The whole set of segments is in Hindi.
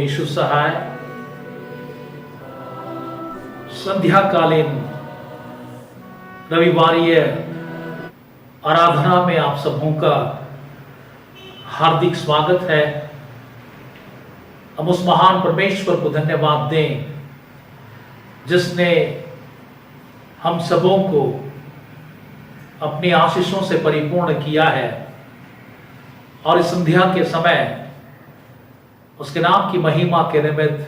यीशु सहाय संध्याकालीन रविवारीय आराधना में आप सबों का हार्दिक स्वागत है। हम उस महान परमेश्वर को धन्यवाद दें जिसने हम सबों को अपनी आशीषों से परिपूर्ण किया है और इस संध्या के समय उसके नाम की महिमा के निमित्त,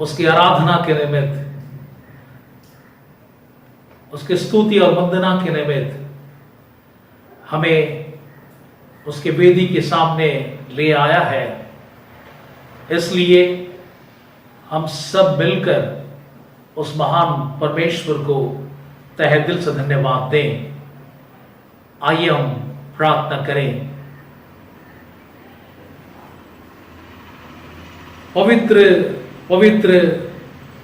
उसकी आराधना के निमित्त, उसकी स्तुति और वंदना के निमित्त हमें उसके वेदी के सामने ले आया है। इसलिए हम सब मिलकर उस महान परमेश्वर को तहे दिल से धन्यवाद दें। आइए हम प्रार्थना करें। पवित्र पवित्र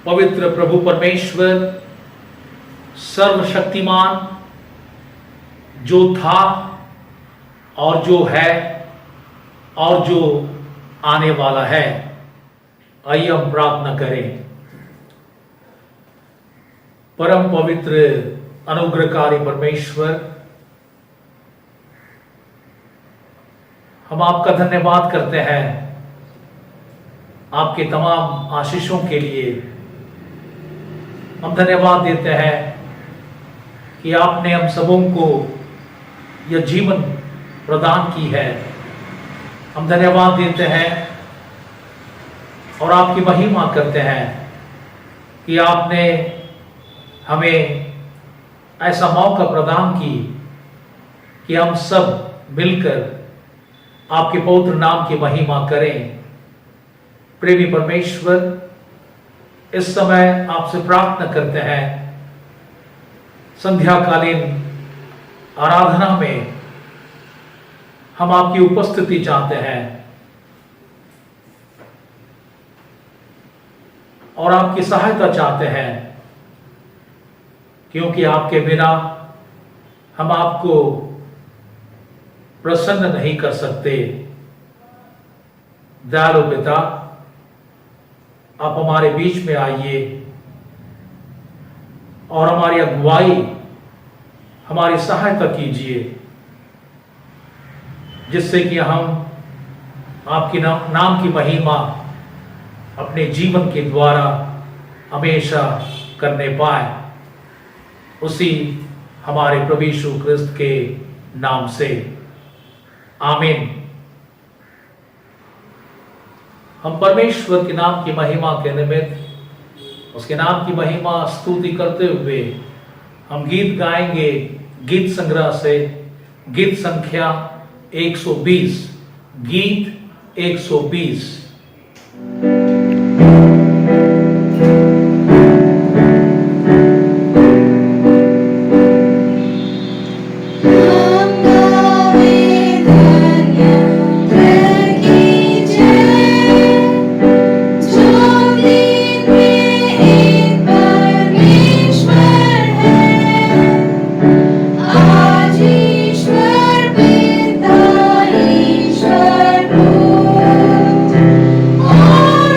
पवित्र प्रभु परमेश्वर, सर्वशक्तिमान, जो था और जो है और जो आने वाला है, आइए हम प्रार्थना करें। परम पवित्र अनुग्रहकारी परमेश्वर, हम आपका धन्यवाद करते हैं आपके तमाम आशीषों के लिए। हम धन्यवाद देते हैं कि आपने हम सबों को यह जीवन प्रदान की है। हम धन्यवाद देते हैं और आपकी महिमा करते हैं कि आपने हमें ऐसा मौका प्रदान की कि हम सब मिलकर आपके पवित्र नाम की महिमा करें। प्रेमी परमेश्वर, इस समय आपसे प्रार्थना करते हैं, संध्याकालीन आराधना में हम आपकी उपस्थिति चाहते हैं और आपकी सहायता चाहते हैं, क्योंकि आपके बिना हम आपको प्रसन्न नहीं कर सकते। दयालु पिता, आप हमारे बीच में आइए और हमारी अगुवाई, हमारी सहायता कीजिए, जिससे कि हम आपकी नाम की महिमा अपने जीवन के द्वारा हमेशा करने पाए। उसी हमारे प्रभु यीशु क्रिस्त के नाम से आमीन। हम परमेश्वर के नाम की महिमा के निमित्त, उसके नाम की महिमा स्तुति करते हुए हम गीत गाएंगे। गीत संग्रह से गीत संख्या 120, गीत 120। Oh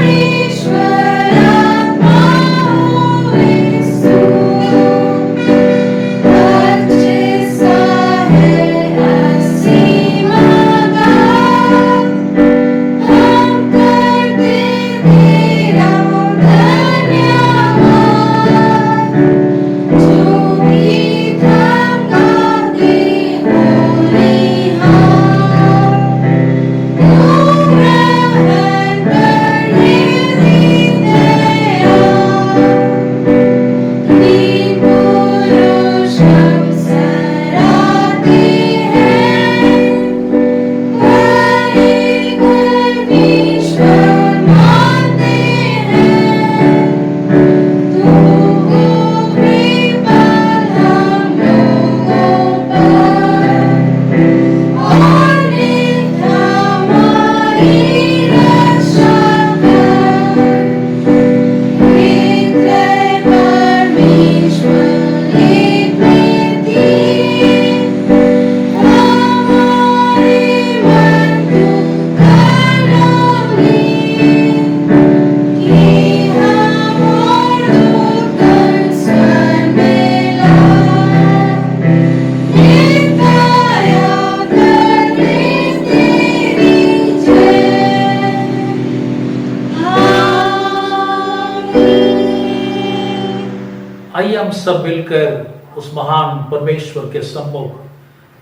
आइए हम सब मिलकर उस महान परमेश्वर के सम्मुख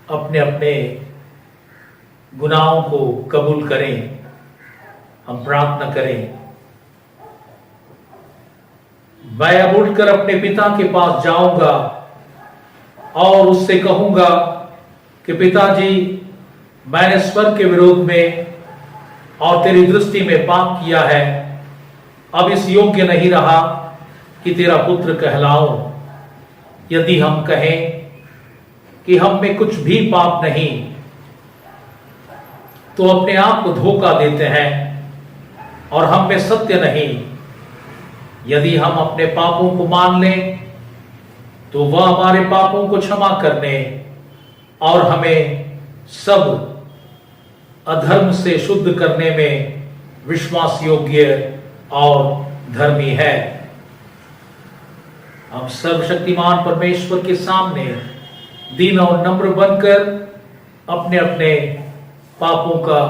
अपने अपने गुनाहों को कबूल करें। हम प्रार्थना करें। मैं अब उठकर अपने पिता के पास जाऊंगा और उससे कहूंगा कि पिताजी, मैंने स्वर्ग के विरोध में और तेरी दृष्टि में पाप किया है। अब इस योग्य नहीं रहा कि तेरा पुत्र कहलाऊं। यदि हम कहें कि हम में कुछ भी पाप नहीं, तो अपने आप को धोखा देते हैं और हम में सत्य नहीं। यदि हम अपने पापों को मान लें, तो वह हमारे पापों को क्षमा करने और हमें सब अधर्म से शुद्ध करने में विश्वास योग्य और धर्मी है। हम सर्वशक्तिमान परमेश्वर के सामने दीन और नम्र बनकर अपने अपने पापों का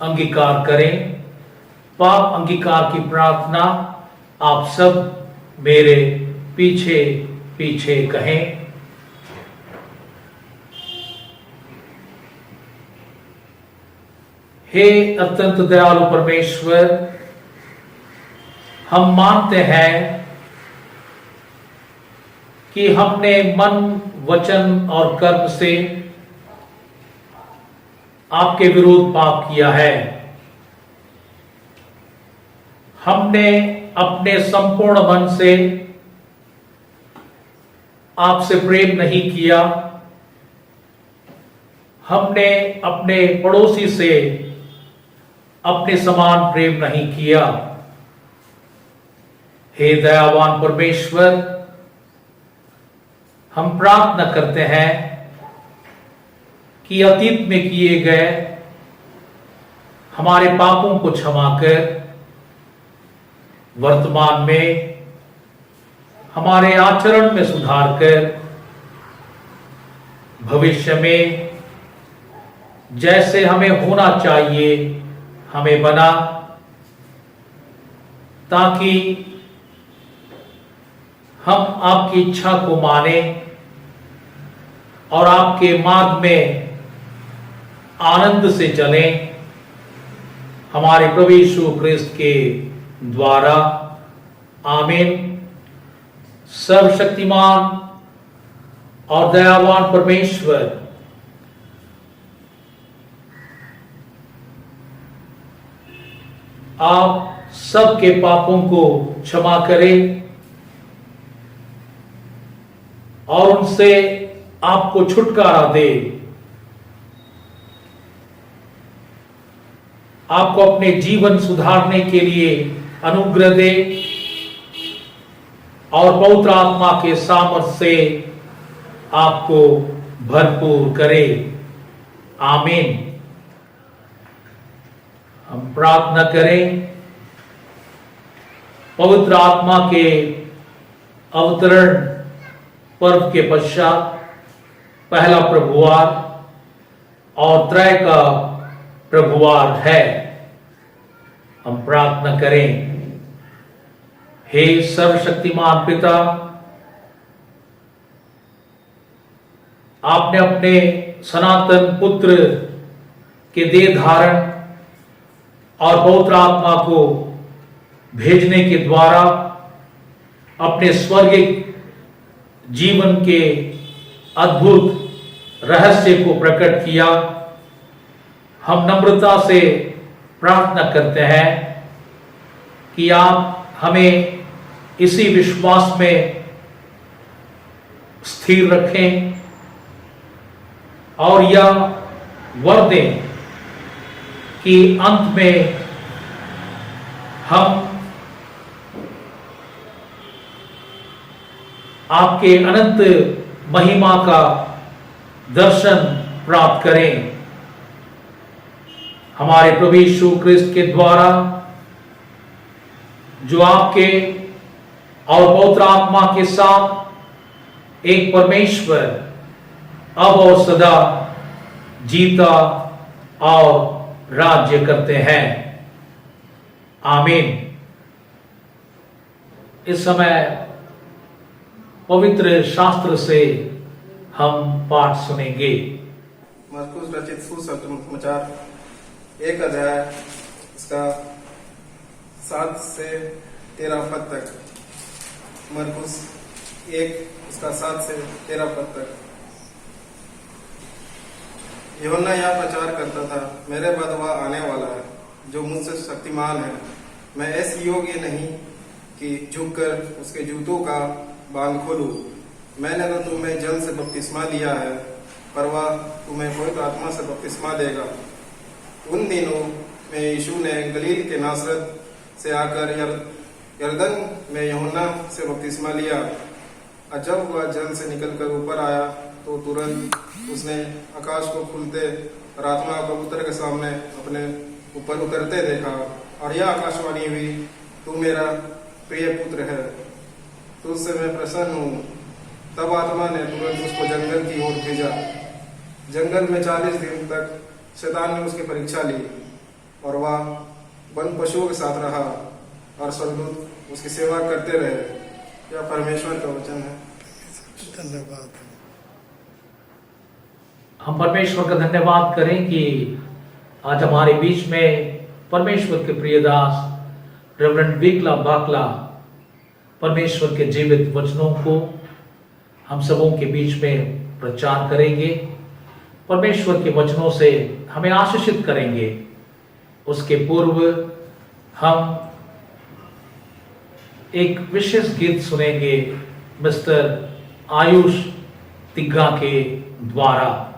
अंगीकार करें। पाप अंगीकार की प्रार्थना आप सब मेरे पीछे पीछे कहें। हे अत्यंत दयालु परमेश्वर, हम मानते हैं कि हमने मन, वचन और कर्म से आपके विरुद्ध पाप किया है। हमने अपने संपूर्ण मन से आपसे प्रेम नहीं किया। हमने अपने पड़ोसी से अपने समान प्रेम नहीं किया। हे दयावान परमेश्वर, हम प्रार्थना करते हैं कि अतीत में किए गए हमारे पापों को क्षमा कर वर्तमान में हमारे आचरण में सुधार कर भविष्य में जैसे हमें होना चाहिए हमें बना, ताकि हम आपकी इच्छा को माने और आपके मार्ग में आनंद से चलें। हमारे प्रभु यीशु ख्रिस्त के द्वारा, आमीन। सर्वशक्तिमान और दयावान परमेश्वर, आप सबके पापों को क्षमा करें और उनसे आपको छुटकारा दे। आपको अपने जीवन सुधारने के लिए अनुग्रह दे और पवित्र आत्मा के सामर्थ्य से आपको भरपूर करे। आमीन। हम प्रार्थना करें। पवित्र आत्मा के अवतरण पर्व के पश्चात पहला प्रभुवार और त्रय का प्रभुवार है। हम प्रार्थना करें। हे सर्वशक्तिमान पिता, आपने अपने सनातन पुत्र के देह धारण और पवित्र आत्मा को भेजने के द्वारा अपने स्वर्गिक जीवन के अद्भुत रहस्य को प्रकट किया। हम नम्रता से प्रार्थना करते हैं कि आप हमें इसी विश्वास में स्थिर रखें और यह वर दें कि अंत में हम आपके अनंत महिमा का दर्शन प्राप्त करें। हमारे प्रभु यीशु ख्रिस्त के द्वारा, जो आपके और पवित्र आत्मा के साथ एक परमेश्वर अब और सदा जीता और राज्य करते हैं। आमीन। इस समय पवित्र शास्त्र से हम पाठ सुनेंगे। मरकुस रचित सुसमाचार 1 अध्याय इसका 7 से 13 पद तक। मरकुस 1 इसका 7 से 13 पद तक। यूहन्ना यह प्रचार करता था, मेरे बाद वह आने वाला है जो मुझसे शक्तिमान है, मैं ऐसे योग्य नहीं कि झुककर उसके जूतों का बांध खोलूं। मैंने तो तुम्हें जल से बपतिस्मा लिया है, पर वह तुम्हें पवित्र आत्मा से बपतिस्मा देगा। उन दिनों में यीशु ने गलील के नासरत से आकर यरदन में यूहन्ना से बपतिस्मा लिया। और जब वह जल से निकलकर ऊपर आया तो तुरंत उसने आकाश को खुलते और आत्मा कबूतर के सामने अपने ऊपर उतरते देखा, और यह आकाशवाणी हुई, तू मेरा प्रिय पुत्र है, तुझसे मैं प्रसन्न हूँ। तब आत्मा ने तुरंत उसको जंगल की ओर भेजा। जंगल में 40 दिन तक शैतान ने उसकी परीक्षा ली, और वह वन पशुओं के साथ रहा, और स्वर्गदूत उसकी सेवा करते रहे। यह परमेश्वर का वचन है। धन्यवाद। हम परमेश्वर का धन्यवाद करें कि आज हमारे बीच में परमेश्वर के प्रिय दास रेवरेंड वीकला बाकला परमेश्वर के जीवित वचनों को हम सबों के बीच में प्रचार करेंगे, परमेश्वर के वचनों से हमें आशीषित करेंगे। उसके पूर्व हम एक विशेष गीत सुनेंगे मिस्टर आयुष तिग्गा के द्वारा।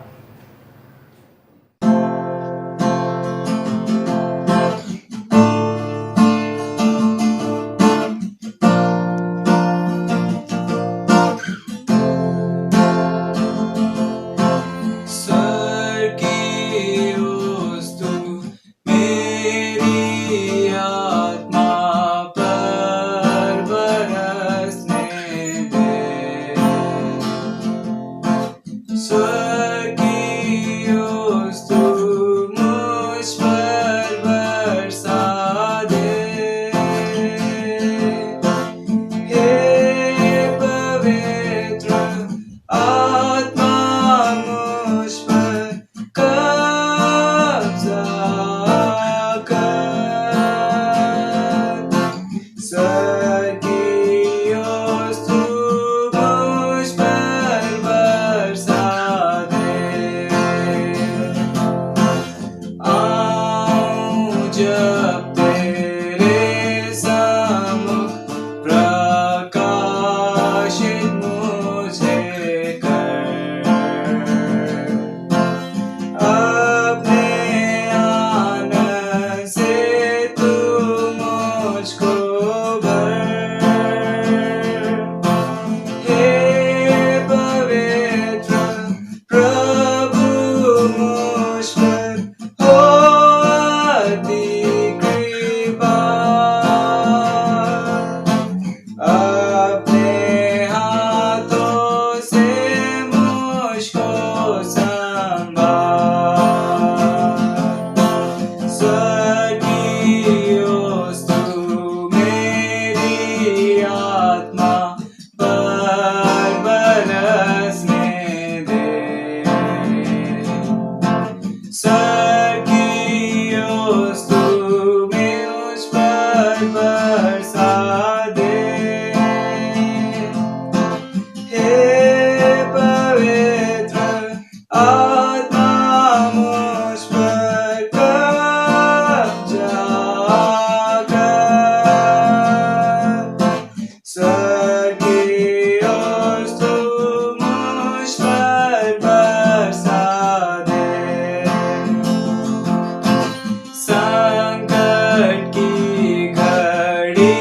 संकट की घड़ी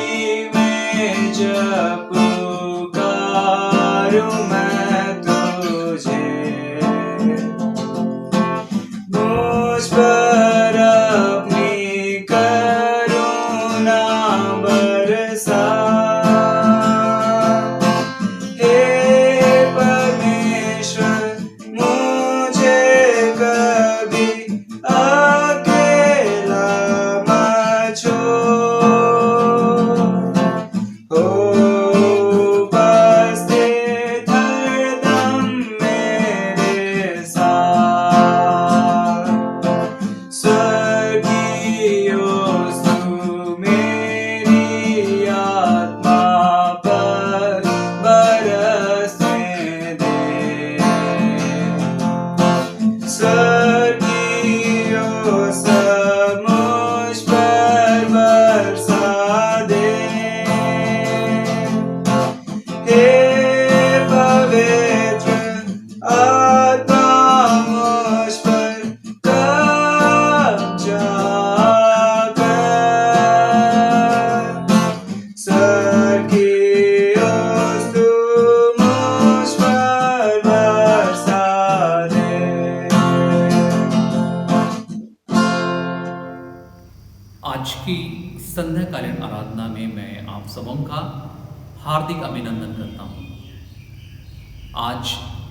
संध्याकालीन आराधना में मैं आप सबों का हार्दिक अभिनंदन करता हूँ। आज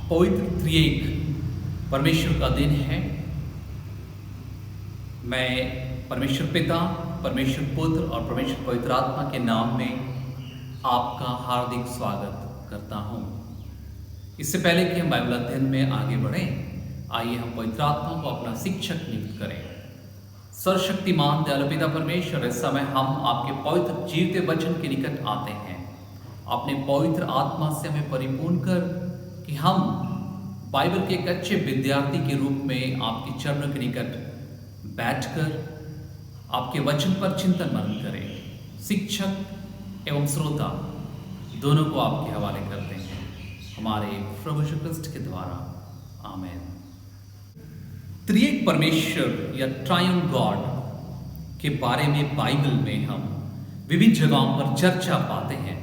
पवित्र त्रिएक परमेश्वर का दिन है। मैं परमेश्वर पिता, परमेश्वर पुत्र और परमेश्वर पवित्र आत्मा के नाम में आपका हार्दिक स्वागत करता हूँ। इससे पहले कि हम बाइबल अध्ययन में आगे बढ़ें, आइए हम पवित्र आत्मा को अपना शिक्षक नियुक्त करें। सर्वशक्तिमान दयालु पिता परमेश्वर, इस समय हम आपके पवित्र जीवते वचन के निकट आते हैं। अपने पवित्र आत्मा से हमें परिपूर्ण कर कि हम बाइबल के एक अच्छे विद्यार्थी के रूप में आपके चरणों के निकट बैठकर आपके वचन पर चिंतन मनन करें। शिक्षक एवं श्रोता दोनों को आपके हवाले करते हैं, हमारे प्रभु यीशु क्रिस्ट के द्वारा, आमीन। त्रिएक परमेश्वर या ट्रायन गॉड के बारे में बाइबल में हम विभिन्न जगहों पर चर्चा पाते हैं,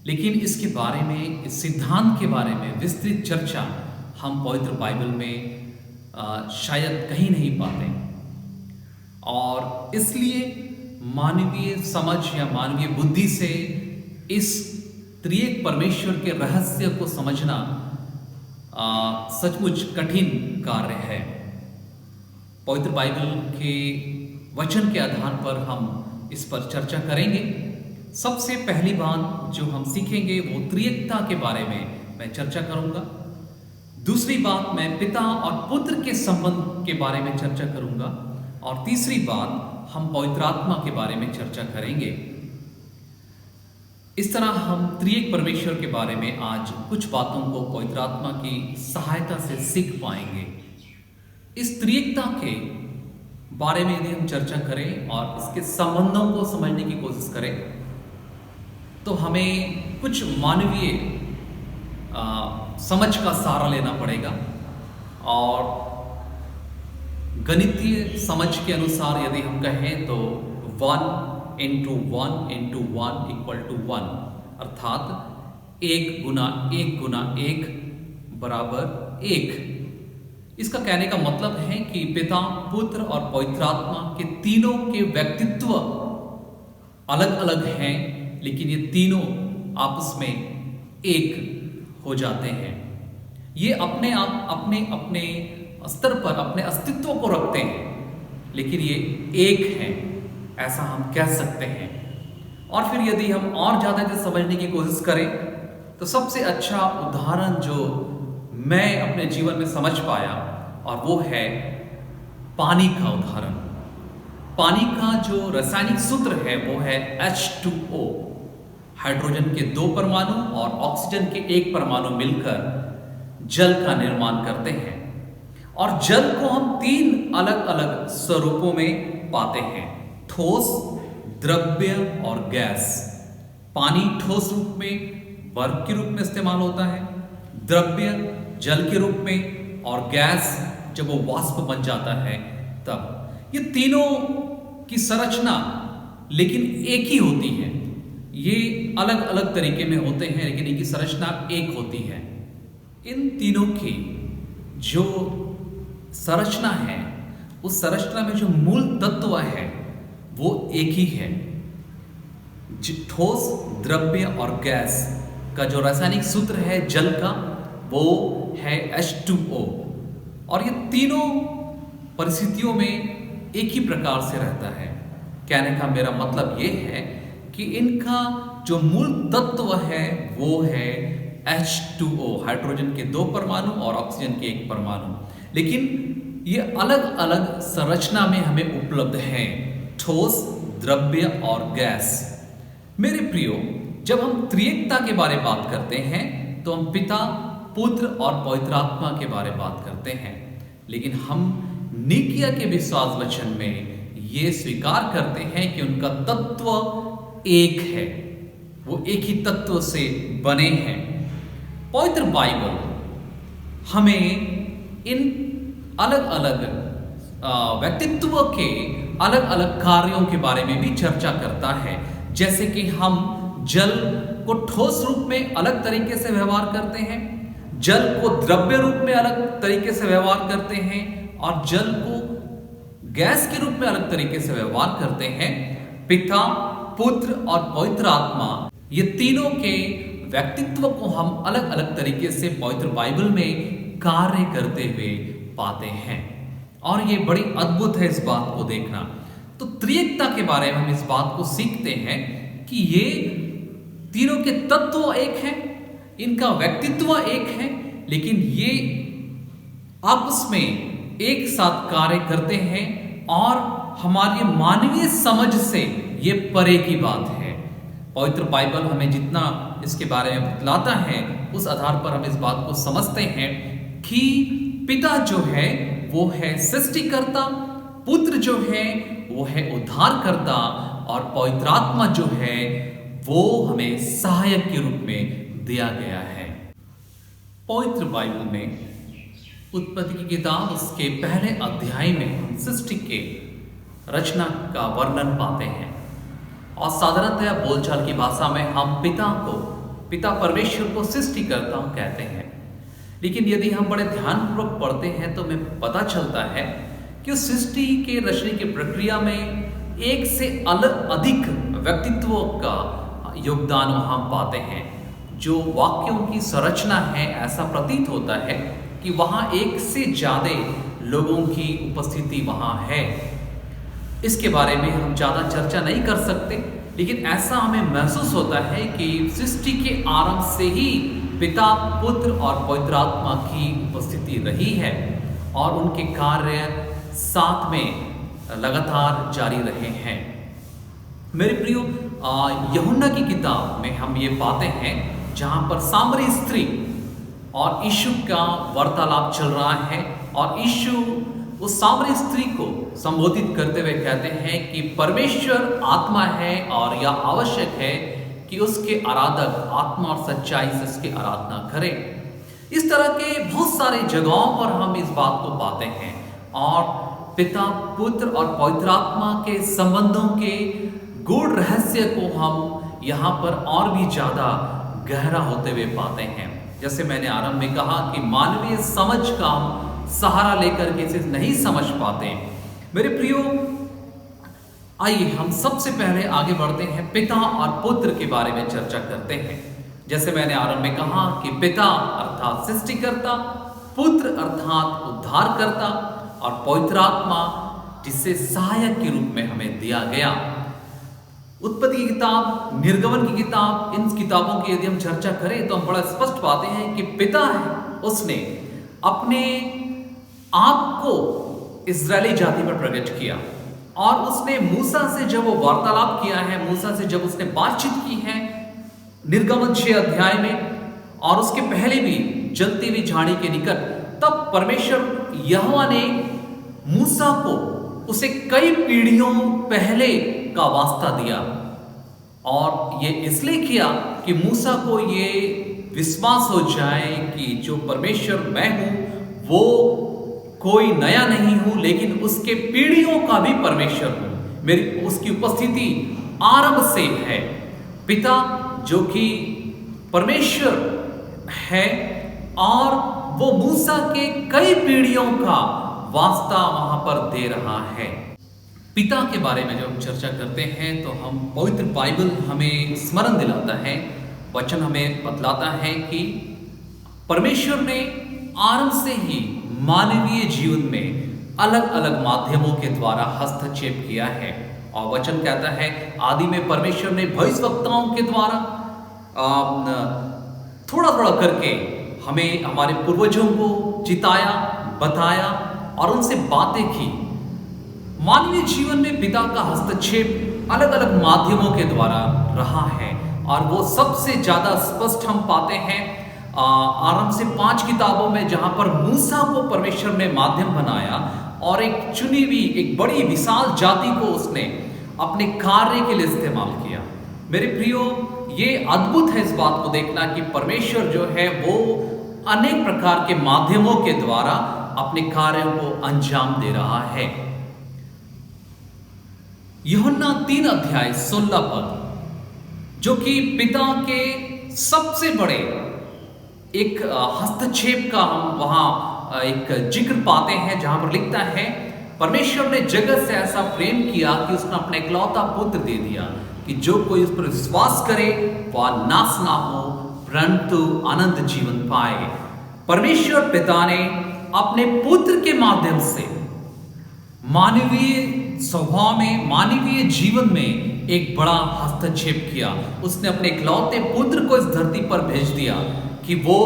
लेकिन इसके बारे में, इस सिद्धांत के बारे में विस्तृत चर्चा हम पवित्र बाइबल में शायद कहीं नहीं पाते। और इसलिए मानवीय समझ या मानवीय बुद्धि से इस त्रिएक परमेश्वर के रहस्य को समझना सचमुच कठिन कार्य है। पवित्र बाइबल के वचन के आधार पर हम इस पर चर्चा करेंगे। सबसे पहली बात जो हम सीखेंगे वो त्रिएकता के बारे में मैं चर्चा करूंगा। दूसरी बात, मैं पिता और पुत्र के संबंध के बारे में चर्चा करूंगा। और तीसरी बात, हम पवित्र आत्मा के बारे में चर्चा करेंगे। इस तरह हम त्रिएक परमेश्वर के बारे में आज कुछ बातों को पवित्र आत्मा की सहायता से सीख पाएंगे। इस त्रिएकता के बारे में यदि हम चर्चा करें और इसके संबंधों को समझने की कोशिश करें तो हमें कुछ मानवीय समझ का सहारा लेना पड़ेगा। और गणितीय समझ के अनुसार यदि हम कहें तो 1 into 1 into 1 equal to 1, अर्थात 1 गुना 1 गुना 1 बराबर 1। इसका कहने का मतलब है कि पिता, पुत्र और पवित्र आत्मा के तीनों के व्यक्तित्व अलग अलग हैं, लेकिन ये तीनों आपस में एक हो जाते हैं। ये अपने आप अपने अपने स्तर पर अपने अस्तित्व को रखते हैं, लेकिन ये एक हैं, ऐसा हम कह सकते हैं। और फिर यदि हम और ज़्यादा इसे समझने की कोशिश करें तो सबसे अच्छा उदाहरण जो मैं अपने जीवन में समझ पाया और वो है पानी का उदाहरण। पानी का जो रासायनिक सूत्र है वो है H2O। हाइड्रोजन के 2 परमाणु और ऑक्सीजन के 1 परमाणु मिलकर जल का निर्माण करते हैं। और जल को हम 3 अलग अलग स्वरूपों में पाते हैं, ठोस, द्रव्य और गैस। पानी ठोस रूप में, बर्फ के रूप में इस्तेमाल होता है, द्रव्य जल के रूप में, और गैस जब वो वाष्प बन जाता है तब। ये तीनों की संरचना लेकिन एक ही होती है। ये अलग अलग तरीके में होते हैं, लेकिन इनकी संरचना एक होती है। इन तीनों की जो संरचना है, उस संरचना में जो मूल तत्व है वो एक ही है। ठोस, द्रव्य और गैस का जो रासायनिक सूत्र है जल का, वो है H2O। और ये तीनों परिस्थितियों में एक ही प्रकार से रहता है। कहने का मेरा मतलब ये है कि इनका जो मूल तत्व है वो है H2O, हाइड्रोजन के 2 परमाणु और ऑक्सीजन के 1 परमाणु। लेकिन ये अलग अलग संरचना में हमें उपलब्ध हैं, ठोस, द्रव्य और गैस। मेरे प्रियो, जब हम त्रिएकता के बारे में बात करते हैं तो हम पिता, पुत्र और पवित्र आत्मा के बारे में बात करते हैं। लेकिन हम नीकिया के विश्वास वचन में ये स्वीकार करते हैं कि उनका तत्व एक है, वो एक ही तत्व से बने हैं। पवित्र बाइबल हमें इन अलग अलग व्यक्तित्व के अलग अलग कार्यों के बारे में भी चर्चा करता है। जैसे कि हम जल को ठोस रूप में अलग तरीके से व्यवहार करते हैं, जल को द्रव्य रूप में अलग तरीके से व्यवहार करते हैं, और जल को गैस के रूप में अलग तरीके से व्यवहार करते हैं। पिता, पुत्र और पवित्र आत्मा, ये तीनों के व्यक्तित्व को हम अलग अलग तरीके से पवित्र बाइबल में कार्य करते हुए पाते हैं। और ये बड़ी अद्भुत है इस बात को देखना। तो त्रिएकता के बारे में हम इस बात को सीखते हैं कि ये तीनों के तत्व एक हैं, इनका व्यक्तित्व एक है, लेकिन ये आपस में एक साथ कार्य करते हैं और हमारी मानवीय समझ से ये परे की बात है। पवित्र बाइबल हमें जितना इसके बारे में बतलाता है, उस आधार पर हम इस बात को समझते हैं कि पिता जो है वो है सृष्टिकर्ता, पुत्र जो है वो है उद्धारकर्ता और पवित्र आत्मा जो है वो हमें सहायक के रूप में दिया गया है। पवित्र बाइबल में उत्पत्ति की किताब उसके पहले अध्याय में सृष्टि के रचना का वर्णन पाते हैं और साधारणतया बोलचाल की भाषा में हम पिता परमेश्वर को सृष्टिकर्ता कहते हैं। लेकिन यदि हम बड़े ध्यानपूर्वक पढ़ते हैं तो हमें पता चलता है कि उस सृष्टि के रचने की प्रक्रिया में एक से अधिक व्यक्तित्वों का योगदान वहां पाते हैं। जो वाक्यों की संरचना है, ऐसा प्रतीत होता है कि वहां एक से ज्यादा लोगों की उपस्थिति वहां है। इसके बारे में हम ज्यादा चर्चा नहीं कर सकते, लेकिन ऐसा हमें महसूस होता है कि सृष्टि के आरंभ से ही पिता, पुत्र और पवित्र आत्मा की उपस्थिति रही है और उनके कार्य साथ में लगातार जारी रहे हैं। मेरे प्रियो, यूहन्ना की किताब में हम ये पाते हैं जहां पर सामरी स्त्री और यीशु का वार्तालाप चल रहा है और यीशु उस सामरी स्त्री को संबोधित करते हुए कहते हैं कि परमेश्वर आत्मा है और यह आवश्यक है कि उसके आराधक आत्मा और सच्चाई से उसकी आराधना करें। इस तरह के बहुत सारे जगहों पर हम इस बात को पाते हैं और पिता, पुत्र और पवित्र आत्मा के संबंधों के गूढ़ रहस्य को हम यहाँ पर और भी ज्यादा गहरा होते हुए पाते हैं। जैसे मैंने आरंभ में कहा कि मानवीय समझ का हम सहारा लेकर के इसे नहीं समझ पाते। मेरे प्रियो, आइए हम सबसे पहले आगे बढ़ते हैं, पिता और पुत्र के बारे में चर्चा करते हैं। जैसे मैंने आरंभ में कहा कि पिता अर्थात सृष्टिकर्ता, पुत्र अर्थात उद्धारकर्ता और पवित्र आत्मा जिसे सहायक के रूप में हमें दिया गया। उत्पत्ति की किताब, निर्गमन की किताब, इन किताबों की यदि हम चर्चा करें तो हम बड़ा स्पष्ट पाते हैं कि पिता है, उसने अपने आप को इस्राएली जाति पर प्रकट किया और उसने मूसा से जब वो वार्तालाप किया है, मूसा से जब उसने बातचीत की है निर्गमन 6 अध्याय में और उसके पहले भी जलती हुई झाड़ी के निकट, तब परमेश्वर यहोवा ने मूसा को उसे कई पीढ़ियों पहले का वास्ता दिया और ये इसलिए किया कि मूसा को ये विश्वास हो जाए कि जो परमेश्वर मैं हूं वो कोई नया नहीं हूं, लेकिन उसके पीढ़ियों का भी परमेश्वर हूं। मेरी उसकी उपस्थिति आरंभ से है। पिता जो कि परमेश्वर है और वो मूसा के कई पीढ़ियों का वास्ता वहां पर दे रहा है। पिता के बारे में जब हम चर्चा करते हैं तो हम पवित्र बाइबल हमें स्मरण दिलाता है, वचन हमें बतलाता है कि परमेश्वर ने आरंभ से ही मानवीय जीवन में अलग अलग माध्यमों के द्वारा हस्तक्षेप किया है। और वचन कहता है आदि में परमेश्वर ने भविष्यवक्ताओं के द्वारा थोड़ा थोड़ा करके हमें हमारे पूर्वजों को चिताया, बताया और उनसे बातें की। मानवीय जीवन में पिता का हस्तक्षेप अलग अलग माध्यमों के द्वारा रहा है और वो सबसे ज्यादा स्पष्ट हम पाते हैं आरंभ से 5 किताबों में, जहां पर मूसा को परमेश्वर ने माध्यम बनाया और एक चुनी हुई एक बड़ी विशाल जाति को उसने अपने कार्य के लिए इस्तेमाल किया। मेरे प्रियो, ये अद्भुत है इस बात को देखना कि परमेश्वर जो है वो अनेक प्रकार के माध्यमों के द्वारा अपने कार्यों को अंजाम दे रहा है। यूहन्ना 3 अध्याय 16 पद, जो कि पिता के सबसे बड़े एक हस्तक्षेप का हम वहां एक जिक्र पाते हैं, जहां पर लिखता है परमेश्वर ने जगत से ऐसा प्रेम किया कि उसने अपना इकलौता पुत्र दे दिया कि जो कोई उस पर विश्वास करे वह नाश ना हो परंतु अनंत जीवन पाए। परमेश्वर पिता ने अपने पुत्र के माध्यम से मानवीय स्वभाव में, मानवीय जीवन में एक बड़ा हस्तक्षेप किया। उसने अपने इकलौते पुत्र को इस धरती पर भेज दिया कि वो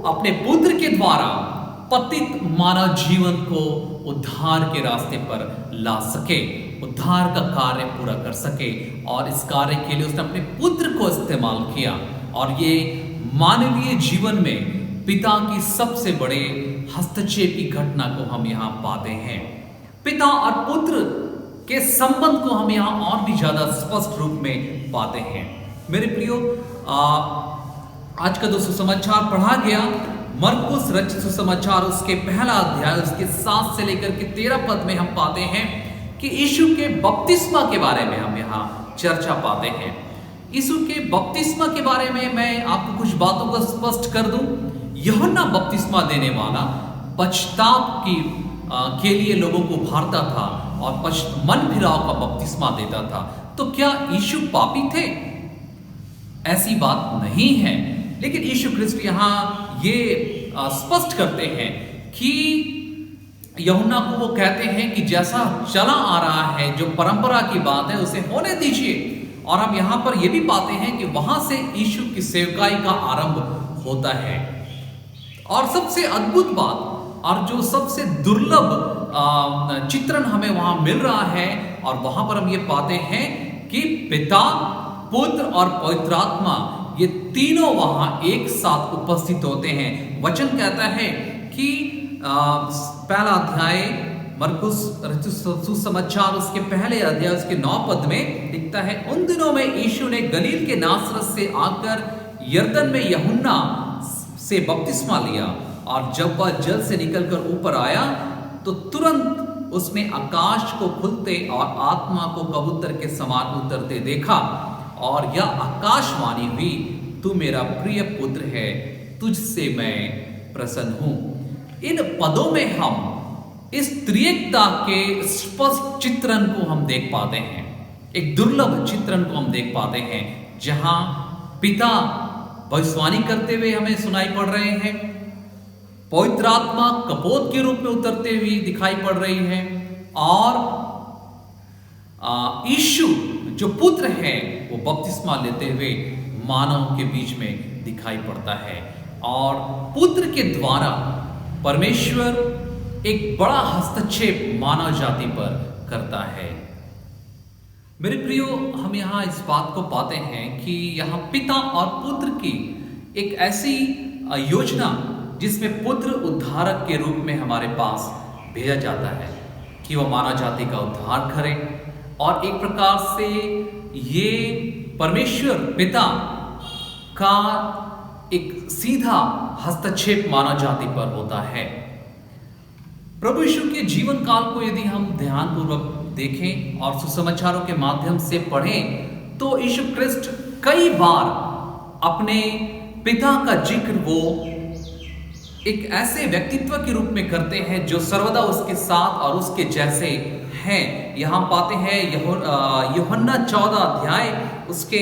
अपने पुत्र के द्वारा पतित मानव जीवन को उद्धार के रास्ते पर ला सके, उद्धार का कार्य पूरा कर सके। और इस कार्य के लिए उसने अपने पुत्र को इस्तेमाल किया। और ये मानवीय जीवन में पिता की सबसे बड़े हस्तक्षेप की घटना को हम यहाँ पाते हैं। पिता और पुत्र के संबंध को हम यहाँ और भी ज्यादा स्पष्ट रूप में पाते हैं। मेरे प्रियो, आज का जो सुसमाचार पढ़ा गया मरकुस रचित सुसमाचार उसके पहला अध्याय उसके 7 से लेकर के 13 पद में हम पाते हैं कि यीशु के बपतिस्मा के बारे में हम यहाँ चर्चा पाते हैं। यीशु के बपतिस्मा के बारे में मैं आपको कुछ बातों को स्पष्ट कर दूं। यूहन्ना बपतिस्मा देने वाला पश्चाताप के लिए लोगों को उभारता था और मन फिराव का बपतिस्मा देता था। तो क्या यीशु पापी थे? ऐसी बात नहीं है। लेकिन यीशु ख्रिस्ट यहाँ ये स्पष्ट करते हैं कि यूहन्ना को वो कहते हैं कि जैसा चला आ रहा है, जो परंपरा की बात है उसे होने दीजिए। और हम यहाँ पर ये भी पाते हैं कि वहां से यीशु की सेवकाई का आरंभ होता है। और सबसे अद्भुत बात और जो सबसे दुर्लभ चित्रण हमें वहां मिल रहा है, और वहां पर हम ये पाते हैं कि पिता, पुत्र और पवित्र आत्मा ये तीनों वहां एक साथ उपस्थित होते हैं। वचन कहता है कि पहला अध्याय मरकुस रचित सुसमाचार उसके पहले अध्याय उसके 9 पद में लिखता है, उन दिनों में यीशु ने गलील के नासरत से आकर यरदन में यूहन्ना से बपतिस्मा लिया। और जब वह जल से निकलकर ऊपर आया तो तुरंत उसने आकाश को खुलते और आत्मा को कबूतर के समान उतरते देखा, और यह आकाशवाणी हुई, तू मेरा प्रिय पुत्र है, तुझसे मैं प्रसन्न हूं। इन पदों में हम इस त्रिएकता के स्पष्ट चित्रण को हम देख पाते हैं, एक दुर्लभ चित्रण को हम देख पाते हैं, जहां पिता भविष्यवाणी करते हुए हमें सुनाई पड़ रहे हैं, पवित्र आत्मा कपोत के रूप में उतरते हुए दिखाई पड़ रही है, और यीशु जो पुत्र है वो बपतिस्मा लेते हुए मानव के बीच में दिखाई पड़ता है। और पुत्र के द्वारा परमेश्वर एक बड़ा हस्तक्षेप मानव जाति पर करता है। मेरे प्रियो, हम यहाँ इस बात को पाते हैं कि यहाँ पिता और पुत्र की एक ऐसी योजना जिसमें पुत्र उद्धारक के रूप में हमारे पास भेजा जाता है कि वह मानव जाति का उद्धार करे। और एक प्रकार से ये परमेश्वर पिता का एक सीधा हस्तक्षेप मानव जाति पर होता है। प्रभु यीशु के जीवन काल को यदि हम ध्यानपूर्वक देखें और सुसमाचारों के माध्यम से पढ़ें तो यीशु ख्रिस्ट कई बार अपने पिता का जिक्र वो एक ऐसे व्यक्तित्व के रूप में करते हैं जो सर्वदा उसके साथ और उसके जैसे हैं। यहाँ पाते हैं यूहन्ना 14 अध्याय उसके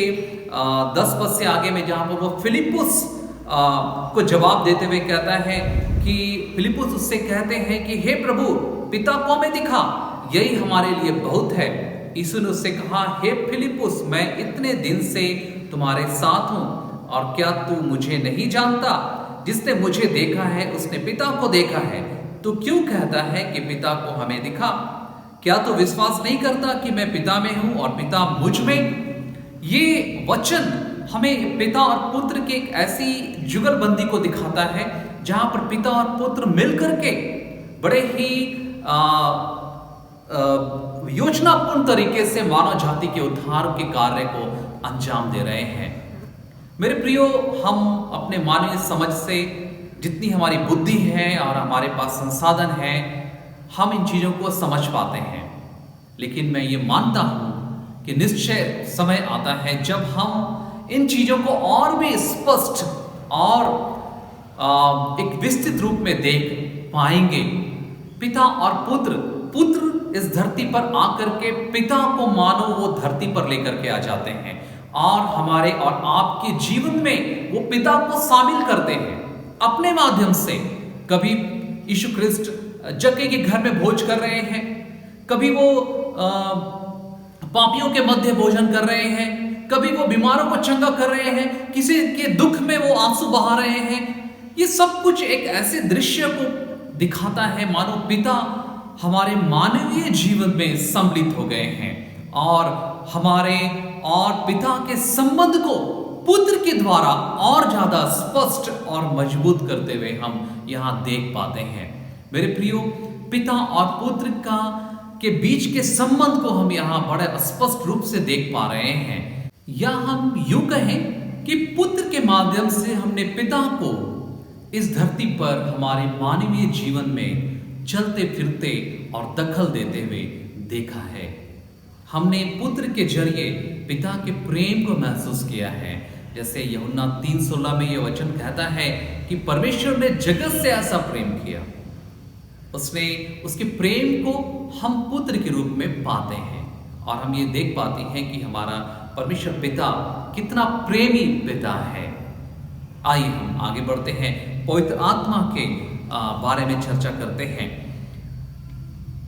10 पद से आगे में, जहाँ पर वो फिलिपुस को जवाब देते हुए कहता है कि फिलिपुस उससे कहते हैं कि हे प्रभु, पिता को हमें दिखा, यही हमारे लिए बहुत है। यीशु ने उससे कहा, हे फिलिपुस, मैं इतने दिन से तुम्हारे साथ हूं और क्या तू मुझे नहीं जानता? जिसने मुझे देखा है उसने पिता को देखा है। तू क्यों कहता है कि पिता को हमें दिखा? क्या तू विश्वास नहीं करता कि मैं पिता में हूं और पिता मुझ में? ये वचन हमें पिता और पुत्र के एक ऐसी जुगलबंदी को दिखाता है जहां पर पिता और पुत्र मिलकर के बड़े ही योजनापूर्ण तरीके से मानव जाति के उद्धार के कार्य को अंजाम दे रहे हैं। मेरे प्रियो, हम अपने मानवीय समझ से जितनी हमारी बुद्धि है और हमारे पास संसाधन है, हम इन चीजों को समझ पाते हैं। लेकिन मैं ये मानता हूं कि निश्चय समय आता है जब हम इन चीजों को और भी स्पष्ट और एक विस्तृत रूप में देख पाएंगे। पिता और पुत्र पुत्र इस धरती पर आकर के पिता को मानो वो धरती पर लेकर के आ जाते हैं और हमारे और आपके जीवन में वो पिता को शामिल करते हैं अपने माध्यम से। कभी यीशु ख्रिस्ट जक्के के घर में भोज कर रहे हैं, कभी वो पापियों के मध्य भोजन कर रहे हैं, कभी वो बीमारों को चंगा कर रहे हैं, किसी के दुख में वो आंसू बहा रहे हैं। ये सब कुछ एक ऐसे दृश्य को दिखाता है मानो पिता हमारे मानवीय जीवन में सम्मिलित हो गए हैं और हमारे और पिता के संबंध को पुत्र के द्वारा और ज्यादा स्पष्ट और मजबूत करते हुए हम यहां देख पाते हैं। मेरे प्रियो, पिता और पुत्र के बीच के संबंध को हम यहां बड़े स्पष्ट रूप से देख पा रहे हैं। या हम यूं कहें कि पुत्र के माध्यम से हमने पिता को इस धरती पर हमारे मानवीय जीवन में चलते फिरते और दखल देते हुए देखा है। हमने पुत्र के जरिए पिता के प्रेम को महसूस किया है। जैसे यूहन्ना 3:16 में यह वचन कहता है कि परमेश्वर ने जगत से ऐसा प्रेम किया, उसने उसके प्रेम को हम पुत्र के रूप में पाते हैं और हम ये देख पाते हैं कि हमारा परमेश्वर पिता कितना प्रेमी पिता है। आइए हम आगे बढ़ते हैं, पवित्र आत्मा के बारे में चर्चा करते हैं।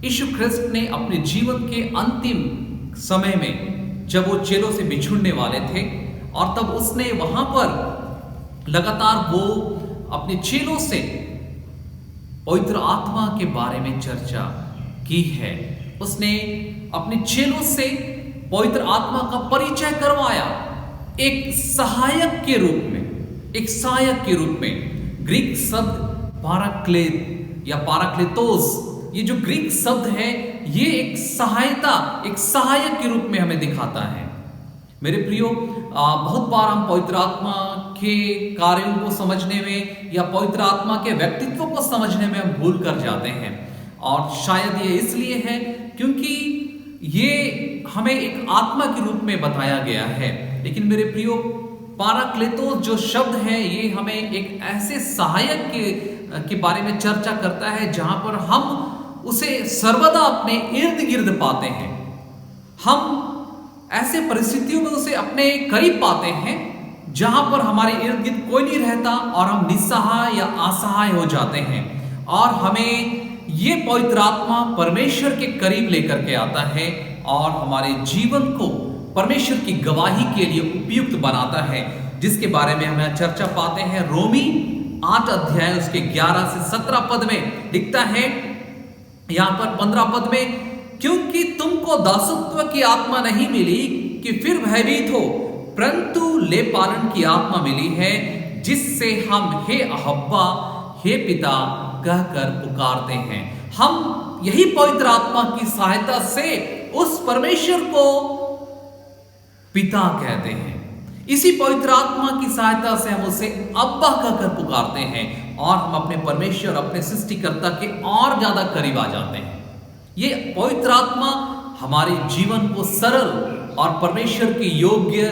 यीशु ख्रिस्ट ने अपने जीवन के अंतिम समय में जब वो चेलों से बिछुड़ने वाले थे और तब उसने वहां पर लगातार वो अपने चेलों से पवित्र आत्मा के बारे में चर्चा की है। उसने अपने चेलों से पवित्र आत्मा का परिचय करवाया एक सहायक के रूप में, एक सहायक के रूप में। ग्रीक शब्द पाराक्लेत या पाराक्लेतोस, ये जो ग्रीक शब्द है ये एक सहायता, एक सहायक के रूप में हमें दिखाता है। मेरे प्रियो, बहुत बार हम पवित्र आत्मा के कार्यों को समझने में या पवित्र आत्मा के व्यक्तित्व को समझने में हम भूल कर जाते हैं और शायद ये इसलिए है क्योंकि ये हमें एक आत्मा के रूप में बताया गया है। लेकिन मेरे प्रियो, पाराक्लेतोस जो शब्द है ये हमें एक ऐसे सहायक के बारे में चर्चा करता है जहां पर हम उसे सर्वदा अपने इर्द गिर्द पाते हैं। हम ऐसे परिस्थितियों में उसे अपने करीब पाते हैं जहां पर हमारे इर्द गिर्द कोई नहीं रहता और हम निस्सहाय या असहाय हो जाते हैं और हमें ये पवित्र आत्मा परमेश्वर के करीब लेकर के आता है और हमारे जीवन को परमेश्वर की गवाही के लिए उपयुक्त बनाता है, जिसके बारे में हम चर्चा पाते हैं। रोमी 8 अध्याय उसके 11 से 17 पद में लिखता है, यहां पर 15 पद में, क्योंकि तुमको दासत्व की आत्मा नहीं मिली कि फिर भयभीत हो, परंतु ले पालन की आत्मा मिली है जिससे हम हे अहब्बा, हे पिता कहकर पुकारते हैं। हम यही पवित्र आत्मा की सहायता से उस परमेश्वर को पिता कहते हैं। इसी पवित्र आत्मा की सहायता से हम उसे अब्बा कहकर पुकारते हैं और हम अपने परमेश्वर, अपने सृष्टिकर्ता के और ज्यादा करीब आ जाते हैं। ये पवित्र आत्मा हमारे जीवन को सरल और परमेश्वर के योग्य,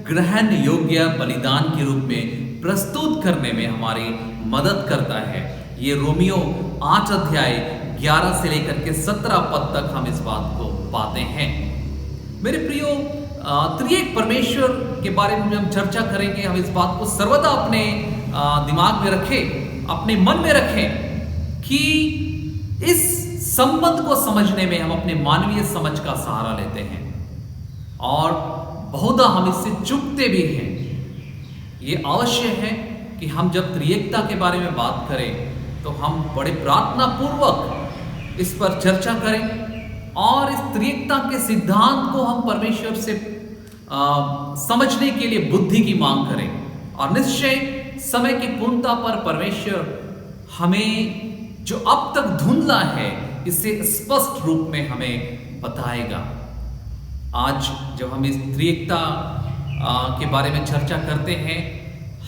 ग्रहण योग्य बलिदान के रूप में प्रस्तुत करने में हमारी मदद करता है। ये रोमियो 8 अध्याय 11 से लेकर के 17 पद तक हम इस बात को पाते हैं। मेरे प्रियो, त्रिएक परमेश्वर के बारे में हम चर्चा करेंगे। हम इस बात को सर्वदा अपने दिमाग में रखें, अपने मन में रखें कि इस संबंध को समझने में हम अपने मानवीय समझ का सहारा लेते हैं और बहुधा हम इससे चूकते भी हैं। ये अवश्य है कि हम जब त्रिएकता के बारे में बात करें तो हम बड़े प्रार्थना पूर्वक इस पर चर्चा करें और इस त्रिएकता के सिद्धांत को हम परमेश्वर से समझने के लिए बुद्धि की मांग करें और निश्चय समय की पूर्णता पर परमेश्वर हमें जो अब तक धुंधला है इसे स्पष्ट रूप में हमें बताएगा। आज जब हम इस त्रिएकता के बारे में चर्चा करते हैं,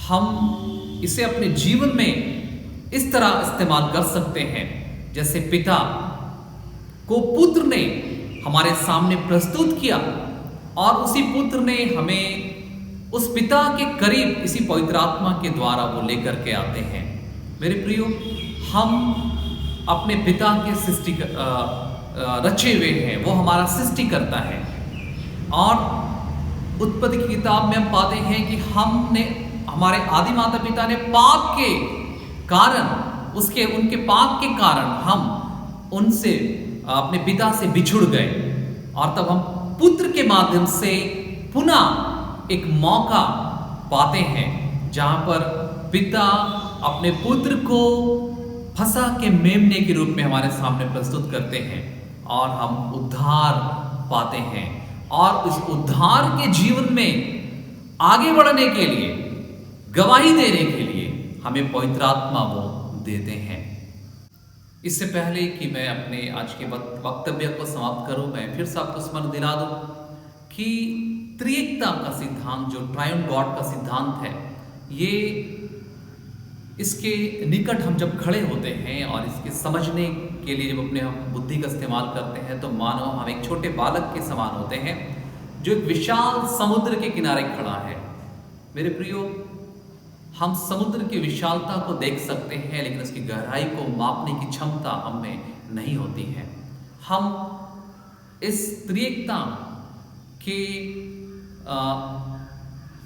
हम इसे अपने जीवन में इस तरह इस्तेमाल कर सकते हैं जैसे पिता को पुत्र ने हमारे सामने प्रस्तुत किया और उसी पुत्र ने हमें उस पिता के करीब इसी पवित्र आत्मा के द्वारा वो लेकर के आते हैं। मेरे प्रियो, हम अपने पिता के रचे हुए हैं, वो हमारा सृष्टि करता है। और उत्पत्ति की किताब में हम पाते हैं कि हमारे आदि माता पिता ने पाप के कारण, उनके पाप के कारण हम उनसे, अपने पिता से बिछुड़ गए, और तब हम पुत्र के माध्यम से पुनः एक मौका पाते हैं जहां पर पिता अपने पुत्र को फंसा के मेमने के रूप में हमारे सामने प्रस्तुत करते हैं, और हम उद्धार पाते हैं। और इस उद्धार के जीवन में आगे बढ़ने के लिए, गवाही देने के लिए हमें पवित्र आत्मा वो देते हैं। इससे पहले कि मैं अपने आज के वक्तव्य को समाप्त करूं, मैं फिर से आपको स्मरण दिला दूं कि त्रिएकता का सिद्धांत, जो ट्रायन गॉड का सिद्धांत है, ये इसके निकट हम जब खड़े होते हैं और इसके समझने के लिए जब अपने हम बुद्धि का इस्तेमाल करते हैं, तो मानो हम एक छोटे बालक के समान होते हैं जो एक विशाल समुद्र के किनारे खड़ा है। मेरे प्रियो, हम समुद्र की विशालता को देख सकते हैं, लेकिन उसकी गहराई को मापने की क्षमता हम में नहीं होती है। हम इस त्रिएकता के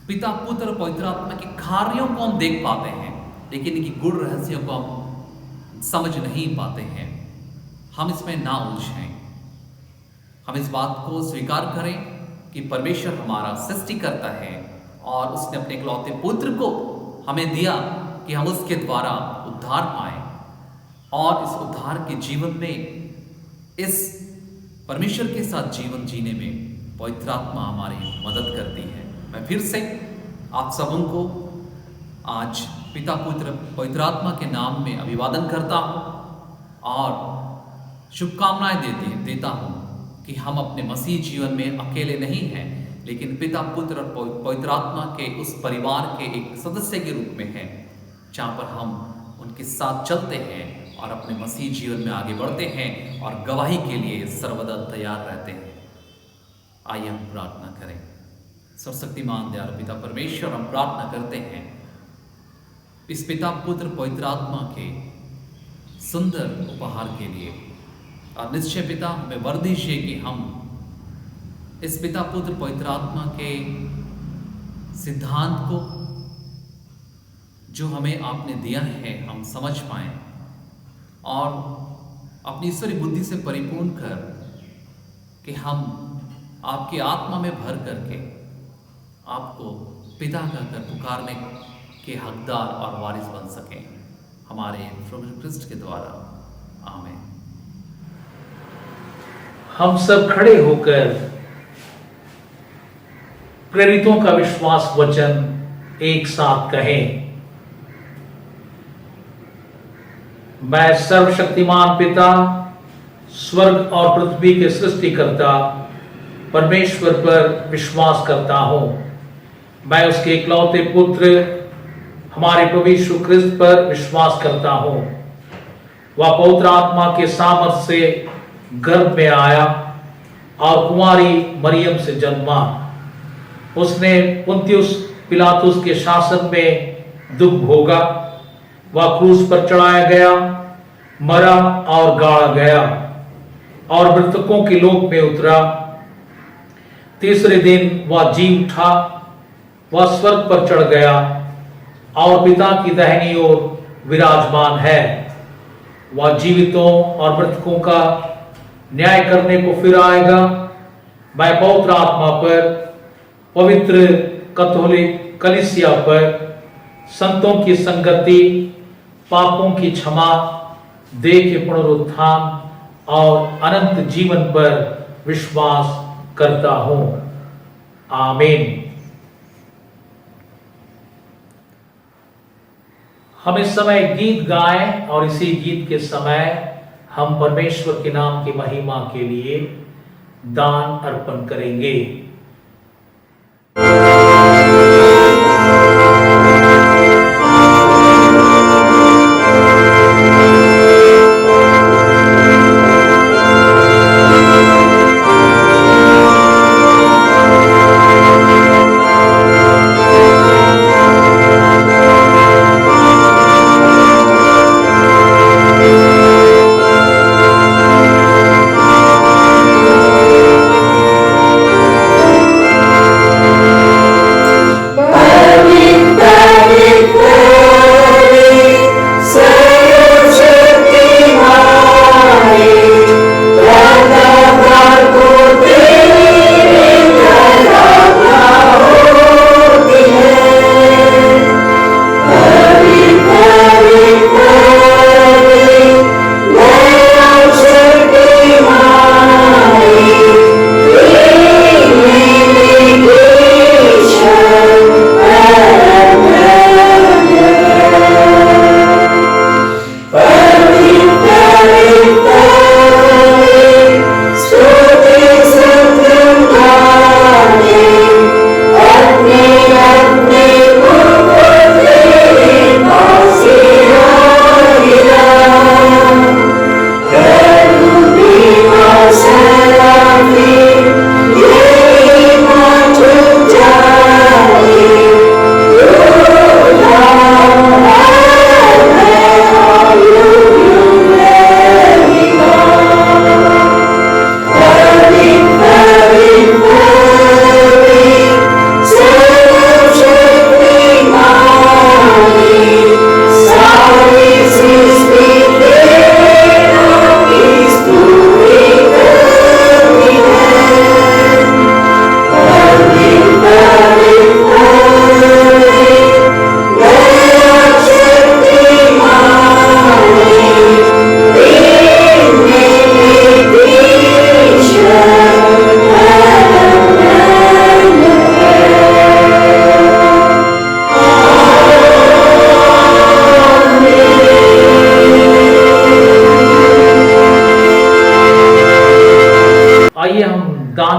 पिता, पुत्र और पवित्र आत्मा के कार्यों को हम देख पाते हैं, लेकिन इनकी गूढ़ रहस्यों को हम समझ नहीं पाते हैं। हम इसमें ना उलझें। हम इस बात को स्वीकार करें कि परमेश्वर हमारा सृष्टि करता है, और उसने अपने इकलौते पुत्र को हमें दिया कि हम उसके द्वारा उद्धार पाएं, और इस उद्धार के जीवन में, इस परमेश्वर के साथ जीवन जीने में पवित्र आत्मा हमारी मदद करती है। मैं फिर से आप सबों को आज पिता, पुत्र, पवित्र आत्मा के नाम में अभिवादन करता हूँ और शुभकामनाएं देता हूँ कि हम अपने मसीह जीवन में अकेले नहीं हैं, लेकिन पिता, पुत्र और पवित्र आत्मा के उस परिवार के एक सदस्य के रूप में हैं, जहाँ पर हम उनके साथ चलते हैं और अपने मसीह जीवन में आगे बढ़ते हैं और गवाही के लिए सर्वदा तैयार रहते हैं। आइए हम प्रार्थना करें। सर्वशक्तिमान दयालु पिता परमेश्वर, हम प्रार्थना करते हैं इस पिता, पुत्र, पवित्र आत्मा के सुंदर उपहार के लिए, और निश्चय पिता हमें वर दीजिए कि हम इस पिता, पुत्र, पवित्र आत्मा के सिद्धांत को, जो हमें आपने दिया है, हम समझ पाएं और अपनी ईश्वरी बुद्धि से परिपूर्ण कर कि हम आपकी आत्मा में भर करके आपको पिता कहकर पुकारने के हकदार और वारिस बन सकें, हमारे प्रभु क्रिस्ट के द्वारा। आमीन। हम सब खड़े होकर प्रेरितों का विश्वास वचन एक साथ कहें। मैं सर्वशक्तिमान पिता, स्वर्ग और पृथ्वी के सृष्टिकर्ता परमेश्वर पर विश्वास करता हूं। मैं उसके इकलौते पुत्र हमारे प्रभु यीशु ख्रिस्त पर विश्वास करता हूं। वह पवित्र आत्मा के सामर्थ्य से गर्भ में आया और कुंवारी मरियम से जन्मा। उसने पुन्तियुस पिलातुस के शासन में दुख भोगा। वह क्रूस पर चढ़ाया गया, मरा और गाड़ा गया और मृतकों के लोक में उतरा। तीसरे दिन वह जी उठा। वह स्वर्ग पर चढ़ गया और पिता की दाहिनी ओर विराजमान है। वह जीवितों और मृतकों का न्याय करने को फिर आएगा। मैं पवित्र आत्मा पर, पवित्र कैथोलिक कलीसिया पर, संतों की संगति, पापों की क्षमा, देह के पुनरुत्थान और अनंत जीवन पर विश्वास करता हूं। आमीन। हम इस समय गीत गाएं और इसी गीत के समय हम परमेश्वर के नाम की महिमा के लिए दान अर्पण करेंगे।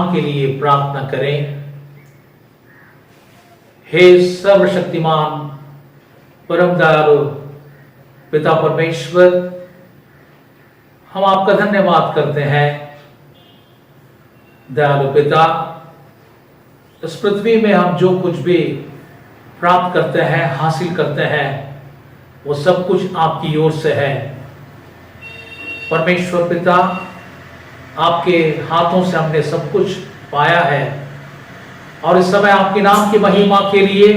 प्रधान के लिए प्रार्थना करें। हे सर्वशक्तिमान परम दयालु पिता परमेश्वर, हम आपका धन्यवाद करते हैं। दयालु पिता, इस पृथ्वी में हम जो कुछ भी प्राप्त करते हैं, हासिल करते हैं, वो सब कुछ आपकी ओर से है। परमेश्वर पिता, आपके हाथों से हमने सब कुछ पाया है और इस समय आपके नाम की महिमा के लिए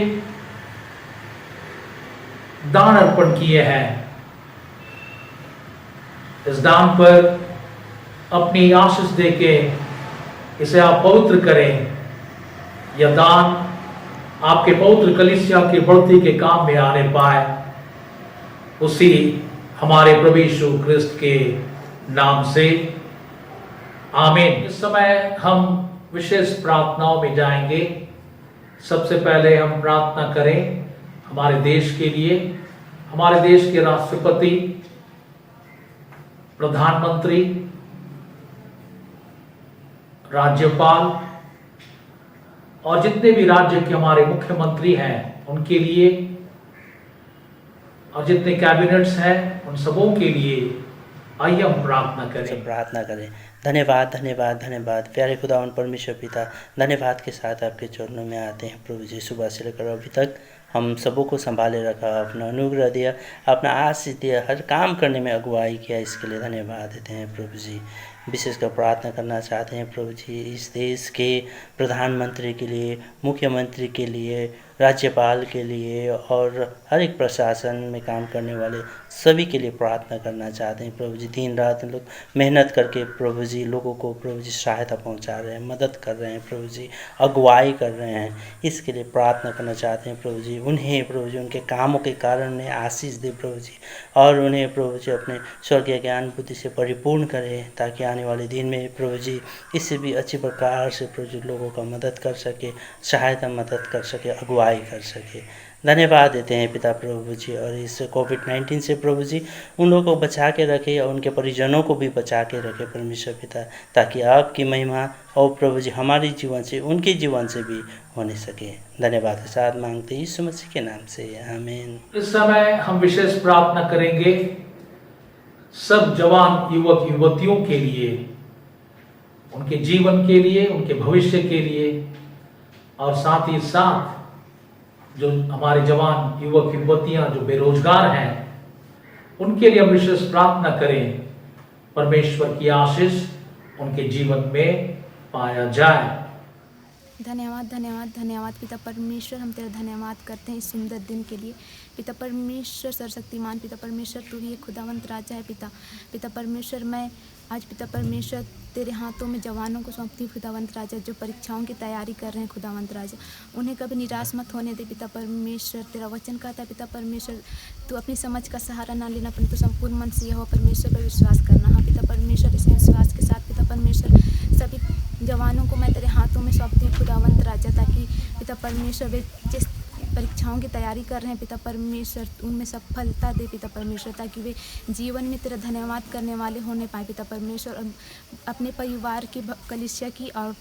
दान अर्पण किए हैं। इस दान पर अपनी आशीष देके इसे आप पवित्र करें। यह दान आपके पवित्र कलीसिया की बढ़ती के काम में आने पाए, उसी हमारे प्रभु यीशु ख्रिस्त के नाम से आमीन। इस समय हम विशेष प्रार्थनाओं में जाएंगे। सबसे पहले हम प्रार्थना करें हमारे देश के लिए। हमारे देश के राष्ट्रपति, प्रधानमंत्री, राज्यपाल और जितने भी राज्य के हमारे मुख्यमंत्री हैं उनके लिए, और जितने कैबिनेट्स हैं उन सबों के लिए आइए हम प्रार्थना करें। प्रार्थना करें। धन्यवाद धन्यवाद धन्यवाद प्यारे खुदावन परमेश्वर पिता, धन्यवाद के साथ आपके चरणों में आते हैं प्रभु जी। सुबह से लेकर अभी तक हम सबों को संभाले रखा, अपना अनुग्रह दिया, अपना आशीष दिया, हर काम करने में अगुवाई किया, इसके लिए धन्यवाद देते हैं प्रभु जी। विशेषकर प्रार्थना करना चाहते हैं प्रभु जी इस देश के प्रधानमंत्री के लिए, मुख्यमंत्री के लिए, राज्यपाल के लिए और हर एक प्रशासन में काम करने वाले सभी के लिए प्रार्थना करना चाहते हैं प्रभु जी। दिन रात लोग मेहनत करके प्रभु जी लोगों को प्रभु जी सहायता पहुंचा रहे हैं, मदद कर रहे हैं प्रभु जी, अगुवाई कर रहे हैं, इसके लिए प्रार्थना करना चाहते हैं प्रभु जी। उन्हें प्रभु जी उनके कामों के कारण उन्हें आशीष दे प्रभु जी, और उन्हें प्रभु जी अपने स्वर्गीय ज्ञान बुद्धि से परिपूर्ण करें, ताकि आने वाले दिन में प्रभु जी इससे भी अच्छी प्रकार से प्रभु जी लोगों का मदद कर सके, सहायता मदद कर सके, अगुवाई कर सके। धन्यवाद देते हैं पिता प्रभु जी। और इस कोविड-19 से प्रभु जी उन लोगों को बचा के रखे और उनके परिजनों को भी बचा के रखे परमेश्वर पिता, ताकि आपकी महिमा और प्रभु जी हमारे जीवन से, उनके जीवन से भी होने सके। धन्यवाद के साथ मांगते यीशु मसीह के नाम से, आमीन। इस समय हम विशेष प्रार्थना करेंगे सब जवान युवक युवतियों के लिए, उनके जीवन के लिए, उनके भविष्य के लिए, और साथ ही साथ जो हमारे जवान युवक युवतियां जो बेरोजगार हैं उनके लिए हम विशेष प्रार्थना करें, परमेश्वर की आशीष उनके जीवन में पाया जाए। धन्यवाद धन्यवाद धन्यवाद पिता परमेश्वर, हम तेरा धन्यवाद करते हैं इस सुंदर दिन के लिए। पिता परमेश्वर सर्वशक्तिमान पिता परमेश्वर, तू ही एक खुदावंत राजा है पिता परमेश्वर। मैं आज पिता परमेश्वर तेरे हाथों में जवानों को सौंपती हूँ खुदावंत राजा, जो परीक्षाओं की तैयारी कर रहे हैं खुदावंत राजा। उन्हें कभी निराश मत होने दे पिता परमेश्वर। तेरा वचन कहता है पिता परमेश्वर, तू अपनी समझ का सहारा ना लेना, परंतु संपूर्ण मन से यहोवा परमेश्वर पर विश्वास करना। हाँ पिता परमेश्वर, इस विश्वास के साथ पिता परमेश्वर सभी जवानों को मैं तेरे हाथों में सौंपती हूँ खुदावंत राजा, ताकि पिता परमेश्वर वे जिस परीक्षाओं की तैयारी कर रहे हैं पिता परमेश्वर उनमें सफलता दे पिता परमेश्वर, ताकि वे जीवन में तेरा धन्यवाद करने वाले होने पाए पिता परमेश्वर, और अपने परिवार की, कलीसिया की और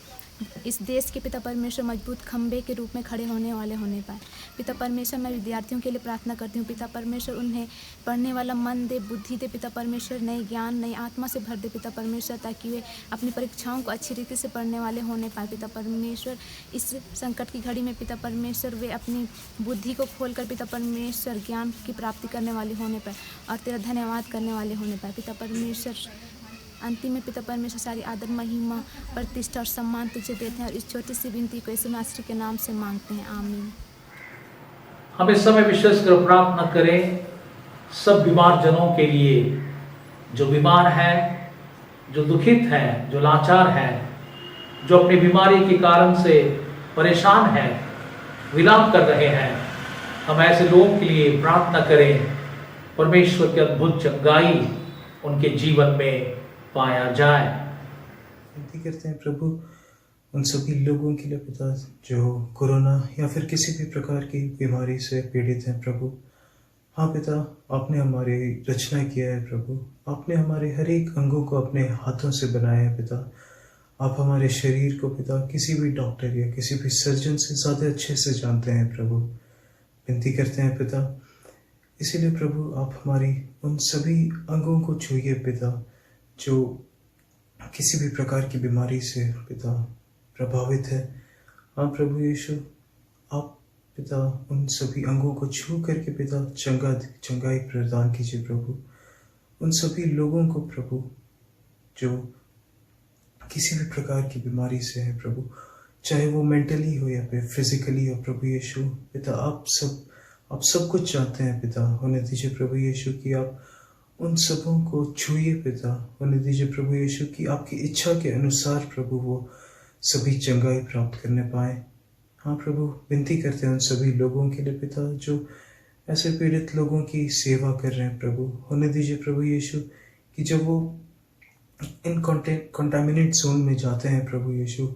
इस देश के पिता परमेश्वर मजबूत खंबे के रूप में खड़े होने वाले होने पाए पिता परमेश्वर। मैं विद्यार्थियों के लिए प्रार्थना करती हूँ पिता परमेश्वर, उन्हें पढ़ने वाला मन दे, बुद्धि दे पिता परमेश्वर, नए ज्ञान नई आत्मा से भर दे पिता परमेश्वर, ताकि वे अपनी परीक्षाओं को अच्छी रीति से पढ़ने वाले होने पाए पिता परमेश्वर। इस संकट की घड़ी में पिता परमेश्वर वे अपनी बुद्धि को खोलकर पिता परमेश्वर ज्ञान की प्राप्ति करने वाले होने पाए और तेरा धन्यवाद करने वाले होने पाए पिता परमेश्वर। अंतिम में पिता परमेश्वर सारी आदर महिमा प्रतिष्ठा और सम्मान तुझे देते हैं, और इस छोटी सी विनती को यीशु मसीह के नाम से मांगते हैं, आमीन। हम इस समय विशेषकर प्रार्थना करें सब बीमार जनों के लिए, जो बीमार हैं, जो दुखित हैं, जो लाचार हैं, जो अपनी बीमारी के कारण से परेशान हैं, विलाप कर रहे हैं। हम ऐसे लोगों के लिए प्रार्थना करें, परमेश्वर की अद्भुत चंगाई उनके जीवन में पाया जाए। विनती करते हैं प्रभु उन सभी लोगों के लिए पिता जो कोरोना या फिर किसी भी प्रकार की बीमारी से पीड़ित हैं प्रभु। हाँ पिता, आपने हमारी रचना किया है प्रभु, आपने हमारे हर एक अंगों को अपने हाथों से बनाया है पिता। आप हमारे शरीर को पिता किसी भी डॉक्टर या किसी भी सर्जन से ज़्यादा अच्छे से जानते हैं प्रभु। विनती करते हैं पिता, इसीलिए प्रभु आप हमारी उन सभी अंगों को छूइए पिता जो किसी भी प्रकार की बीमारी से पिता प्रभावित है। हाँ प्रभु यीशु, आप पिता उन सभी अंगों को छू करके पिता चंगाई प्रदान कीजिए प्रभु। उन सभी लोगों को प्रभु जो किसी भी प्रकार की बीमारी से है प्रभु, चाहे वो मेंटली हो या फिर फिजिकली हो प्रभु यीशु, पिता आप सब कुछ जानते हैं पिता। होने दीजिए प्रभु यीशु कि आप उन सबों को छूइए पिता। होने दीजिए प्रभु यीशु कि आपकी इच्छा के अनुसार प्रभु वो सभी चंगाई प्राप्त करने पाए। हाँ प्रभु, विनती करते हैं उन सभी लोगों के लिए पिता जो ऐसे पीड़ित लोगों की सेवा कर रहे हैं प्रभु। होने दीजिए प्रभु यीशु कि जब वो इन कंटामिनेट जोन में जाते हैं प्रभु यीशु,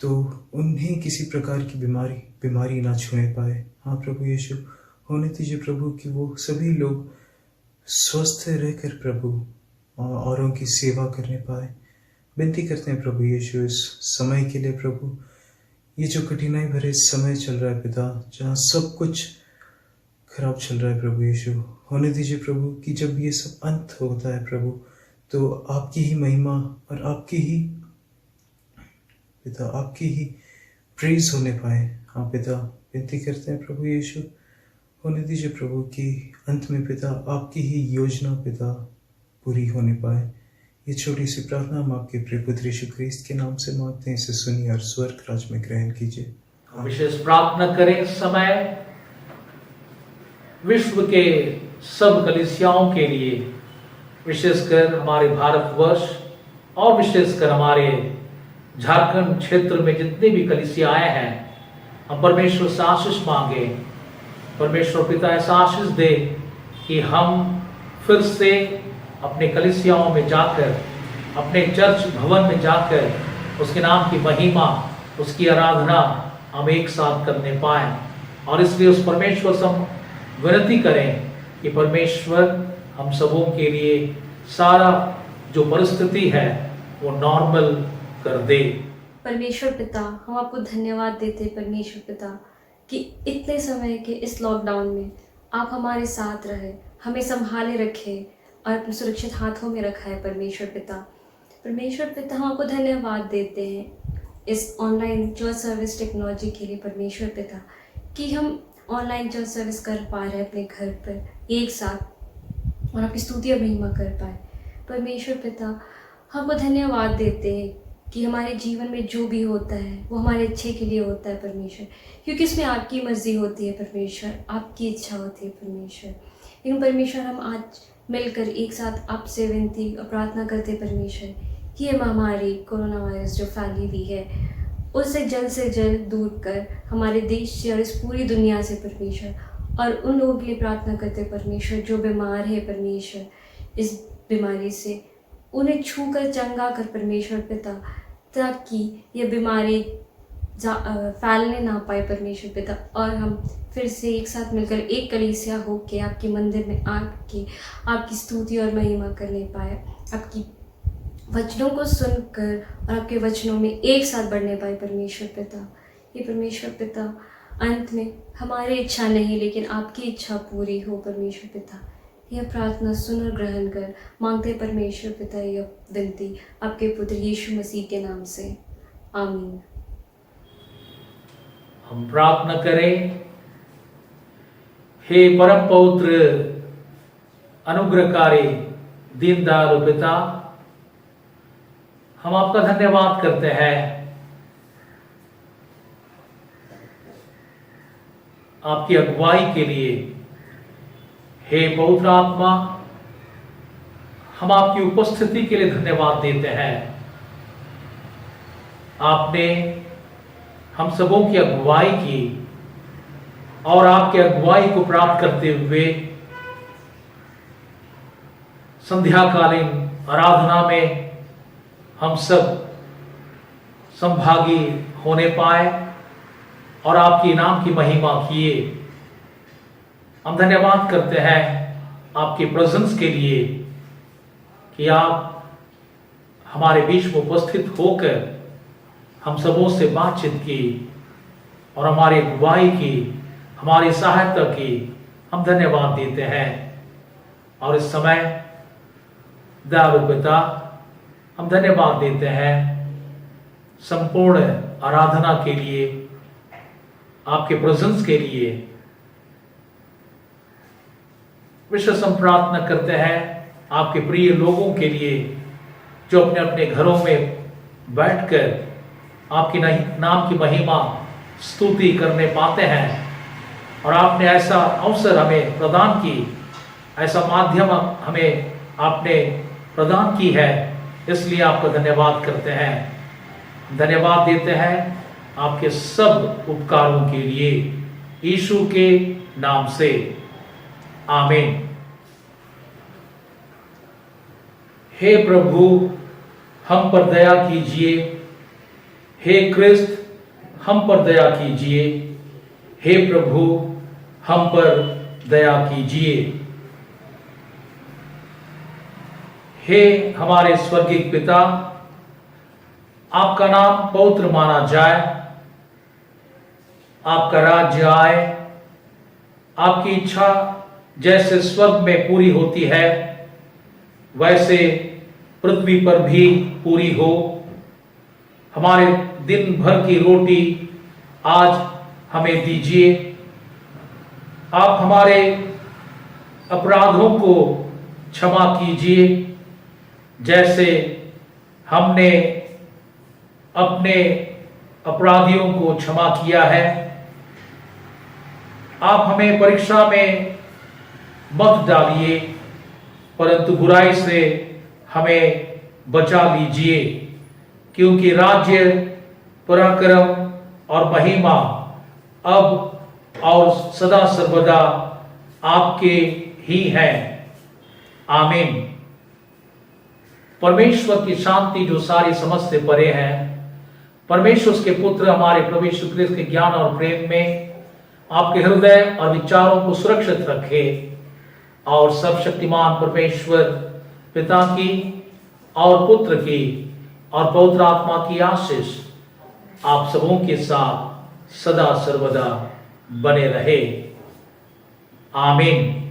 तो उन्हें किसी प्रकार की बीमारी ना छूने पाए। हाँ प्रभु यीशु, होने दीजिए प्रभु कि वो सभी लोग स्वस्थ रहकर प्रभु औरों की सेवा करने पाए। विनती करते हैं प्रभु यीशु इस समय के लिए प्रभु, ये जो कठिनाई भरे समय चल रहा है पिता, जहाँ सब कुछ खराब चल रहा है प्रभु यीशु, होने दीजिए प्रभु कि जब ये सब अंत होता है प्रभु, तो आपकी ही महिमा और आपकी ही प्रेज होने पाए। हाँ पिता, विनती करते हैं प्रभु यीशु, होने दीजिए प्रभु कि अंत में पिता आपकी ही योजना पिता पूरी होने पाए। ये छोटी सी प्रार्थना हम आपके प्रिय पुत्र यीशु ख्रीस्त के नाम से मांगते हैं, इसे सुनिए और स्वर्ग राज में ग्रहण कीजिए। हम विशेष प्रार्थना करें समय विश्व के सब कलीसियाओं के लिए, विशेषकर हमारे भारतवर्ष और विशेषकर हमारे झारखंड क्षेत्र में जितने भी कलीसियाएं हैं, हम परमेश्वर से आशीष मांगे। परमेश्वर पिता ऐसा आशीष दे कि हम फिर से अपने कलीसियाओं में जाकर, अपने चर्च भवन में जाकर उसके नाम की महिमा, उसकी आराधना हम एक साथ करने पाए। और इसलिए उस परमेश्वर से हम विनती करें कि परमेश्वर हम सबों के लिए सारा जो परिस्थिति है वो नॉर्मल कर दे। परमेश्वर पिता, हम आपको धन्यवाद देते हैं परमेश्वर पिता कि इतने समय के इस लॉकडाउन में आप हमारे साथ रहे, हमें संभाले रखे और अपने सुरक्षित हाथों में रखा है परमेश्वर पिता। परमेश्वर पिता, हम आपको धन्यवाद देते हैं इस ऑनलाइन चर्च सर्विस टेक्नोलॉजी के लिए परमेश्वर पिता, कि हम ऑनलाइन चर्च सर्विस कर पा रहे हैं अपने घर पर एक साथ और आपकी स्तुति और महिमा कर पाए। परमेश्वर पिता, हमको धन्यवाद देते हैं कि हमारे जीवन में जो भी होता है वो हमारे अच्छे के लिए होता है परमेश्वर, क्योंकि इसमें आपकी मर्जी होती है परमेश्वर, आपकी इच्छा होती है परमेश्वर। लेकिन परमेश्वर, हम आज मिलकर एक साथ आपसे विनती और प्रार्थना करते परमेश्वर कि ये महामारी कोरोना वायरस जो फैली हुई है उससे जल्द दूर कर हमारे देश से और इस पूरी दुनिया से परमेश्वर, और उन लोगों के लिए प्रार्थना करते परमेश्वर जो बीमार है परमेश्वर, इस बीमारी से उन्हें छू कर चंगा कर परमेश्वर पिता, ताकि ये बीमारी फैलने ना पाए परमेश्वर पिता। और हम फिर से एक साथ मिलकर एक कलीसिया होके आपके मंदिर में आके आपकी स्तुति और महिमा करने पाए, आपकी वचनों को सुनकर और आपके वचनों में एक साथ बढ़ने पाए परमेश्वर पिता। ये परमेश्वर पिता, अंत में हमारी इच्छा नहीं लेकिन आपकी इच्छा पूरी हो परमेश्वर पिता। यह प्रार्थना सुन और ग्रहण कर मांगते परमेश्वर पिता, यह विनती आपके पुत्र यीशु मसीह के नाम से, आमीन। हम प्रार्थना करें। हे परम पवित्र अनुग्रहकारी दीनदयालु पिता, हम आपका धन्यवाद करते हैं आपकी अगुवाई के लिए। हे पवित्र आत्मा, हम आपकी उपस्थिति के लिए धन्यवाद देते हैं। आपने हम सबों की अगुवाई की और आपकी अगुवाई को प्राप्त करते हुए संध्याकालीन आराधना में हम सब संभागी होने पाए और आपके नाम की महिमा किए। हम धन्यवाद करते हैं आपके प्रेजेंस के लिए कि आप हमारे बीच में उपस्थित होकर हम सबों से बातचीत की और हमारी अगुवाई की, हमारी सहायता की, हम धन्यवाद देते हैं। और इस समय दयालु पिता, हम धन्यवाद देते हैं संपूर्ण आराधना के लिए, आपके प्रेजेंस के लिए। विशेष हम प्रार्थना करते हैं आपके प्रिय लोगों के लिए जो अपने अपने घरों में बैठकर आपके नाम की महिमा स्तुति करने पाते हैं। और आपने ऐसा अवसर हमें प्रदान की, ऐसा माध्यम हमें आपने प्रदान की है, इसलिए आपका धन्यवाद करते हैं। धन्यवाद देते हैं आपके सब उपकारों के लिए, यीशु के नाम से, आमीन। हे प्रभु, हम पर दया कीजिए। हे क्रिस्त, हम पर दया कीजिए। हे प्रभु, हम पर दया कीजिए। हे हमारे स्वर्गीय पिता, आपका नाम पवित्र माना जाए, आपका राज्य आए, आपकी इच्छा जैसे स्वर्ग में पूरी होती है वैसे पृथ्वी पर भी पूरी हो। हमारे दिन भर की रोटी आज हमें दीजिए। आप हमारे अपराधों को क्षमा कीजिए जैसे हमने अपने अपराधियों को क्षमा किया है। आप हमें परीक्षा में मत डालिए, परंतु बुराई से हमें बचा लीजिए, क्योंकि राज्य, पराक्रम और महिमा अब और सदा सर्वदा आपके ही हैं, आमीन। परमेश्वर की शांति जो सारी समझ से परे है, परमेश्वर के पुत्र हमारे प्रभु यीशु क्रिस्त के ज्ञान और प्रेम में आपके हृदय और विचारों को सुरक्षित रखे, और सर्वशक्तिमान परमेश्वर पिता की और पुत्र की और पवित्र आत्मा की आशीष आप सबों के साथ सदा सर्वदा बने रहे, आमीन।